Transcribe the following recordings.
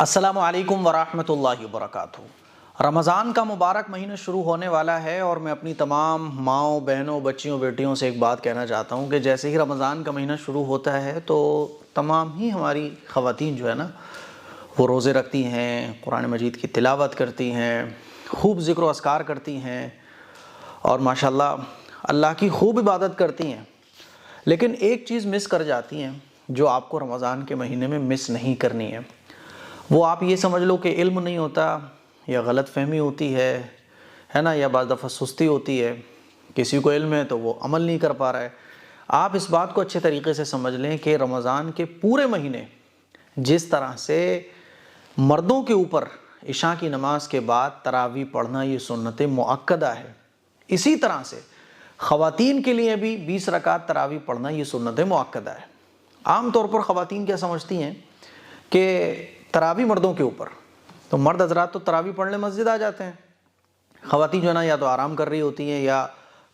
السلام علیکم ورحمۃ اللہ وبرکاتہ۔ رمضان کا مبارک مہینہ شروع ہونے والا ہے اور میں اپنی تمام ماؤں، بہنوں، بچیوں، بیٹیوں سے ایک بات کہنا چاہتا ہوں کہ جیسے ہی رمضان کا مہینہ شروع ہوتا ہے تو تمام ہی ہماری خواتین جو ہے نا وہ روزے رکھتی ہیں، قرآن مجید کی تلاوت کرتی ہیں، خوب ذکر و اذکار کرتی ہیں اور ماشاءاللہ اللہ کی خوب عبادت کرتی ہیں، لیکن ایک چیز مس کر جاتی ہیں جو آپ کو رمضان کے مہینے میں مس نہیں کرنی ہے۔ وہ آپ یہ سمجھ لو کہ علم نہیں ہوتا یا غلط فہمی ہوتی ہے نا، یا بعض دفعہ سستی ہوتی ہے، کسی کو علم ہے تو وہ عمل نہیں کر پا رہا ہے۔ آپ اس بات کو اچھے طریقے سے سمجھ لیں کہ رمضان کے پورے مہینے جس طرح سے مردوں کے اوپر عشاء کی نماز کے بعد تراویح پڑھنا یہ سنت مؤکدہ ہے، اسی طرح سے خواتین کے لیے بھی 20 رکعت تراویح پڑھنا یہ سنت مؤکدہ ہے۔ عام طور پر خواتین کیا سمجھتی ہیں کہ تراویح مردوں کے اوپر، تو مرد حضرات تو تراویح پڑھنے مسجد آ جاتے ہیں، خواتین جو ہے نا یا تو آرام کر رہی ہوتی ہیں یا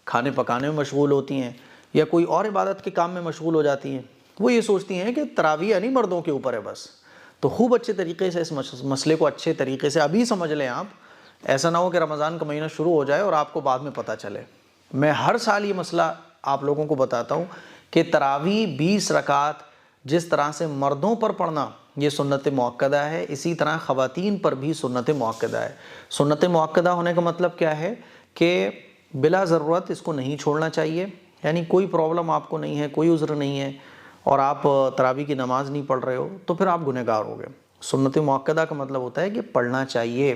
کھانے پکانے میں مشغول ہوتی ہیں یا کوئی اور عبادت کے کام میں مشغول ہو جاتی ہیں۔ وہ یہ سوچتی ہیں کہ تراویح یعنی مردوں کے اوپر ہے بس۔ تو خوب اچھے طریقے سے اس مسئلے کو اچھے طریقے سے ابھی سمجھ لیں آپ، ایسا نہ ہو کہ رمضان کا مہینہ شروع ہو جائے اور آپ کو بعد میں پتہ چلے۔ میں ہر سال یہ مسئلہ آپ لوگوں کو بتاتا ہوں کہ تراویح 20 رکعت جس طرح سے مردوں پر پڑھنا یہ سنت مؤکدہ ہے، اسی طرح خواتین پر بھی سنت مؤکدہ ہے۔ سنت مؤکدہ ہونے کا مطلب کیا ہے کہ بلا ضرورت اس کو نہیں چھوڑنا چاہیے، یعنی کوئی پرابلم آپ کو نہیں ہے، کوئی عذر نہیں ہے اور آپ تراویح کی نماز نہیں پڑھ رہے ہو تو پھر آپ گنہگار ہو گئے۔ سنت مؤکدہ کا مطلب ہوتا ہے کہ پڑھنا چاہیے،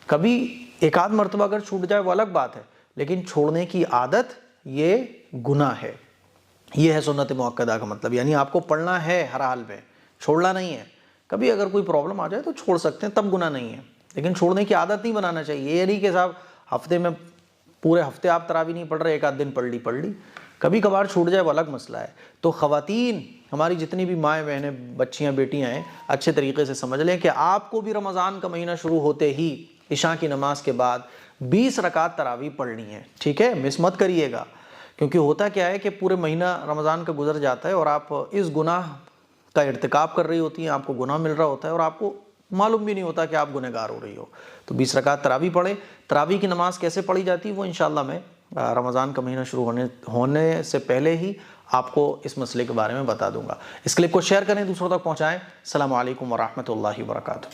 کبھی ایک آدھ مرتبہ اگر چھوٹ جائے وہ الگ بات ہے، لیکن چھوڑنے کی عادت یہ گناہ ہے۔ یہ ہے سنت مؤکدہ کا مطلب، یعنی آپ کو پڑھنا ہے ہر حال میں، چھوڑنا نہیں ہے۔ کبھی اگر کوئی پرابلم آ جائے تو چھوڑ سکتے ہیں، تب گناہ نہیں ہے، لیکن چھوڑنے کی عادت نہیں بنانا چاہیے۔ یہ نہیں کہ صاحب ہفتے میں پورے ہفتے آپ تراویح نہیں پڑھ رہے، ایک آدھ دن پڑھ لی، کبھی کبھار چھوٹ جائے وہ الگ مسئلہ ہے۔ تو خواتین، ہماری جتنی بھی مائیں بہنیں، بچیاں، بیٹیاں ہیں، اچھے طریقے سے سمجھ لیں کہ آپ کو بھی رمضان کا مہینہ شروع ہوتے ہی عشاء کی نماز کے بعد 20 رکعت تراویح پڑھنی ہے، ٹھیک ہے؟ مس مت کریے گا، کیونکہ ہوتا کیا ہے کہ پورے مہینہ رمضان کا گزر جاتا ہے اور آپ اس گناہ کا ارتکاب کر رہی ہوتی ہیں، آپ کو گناہ مل رہا ہوتا ہے اور آپ کو معلوم بھی نہیں ہوتا کہ آپ گنہگار ہو رہی ہو۔ تو 20 رکعت تراویح پڑھیں۔ تراویح کی نماز کیسے پڑھی جاتی ہے وہ انشاءاللہ میں رمضان کا مہینہ شروع ہونے سے پہلے ہی آپ کو اس مسئلے کے بارے میں بتا دوں گا۔ اس کلپ کو شیئر کریں، دوسروں تک پہنچائیں۔ السلام علیکم ورحمۃ اللہ وبرکاتہ۔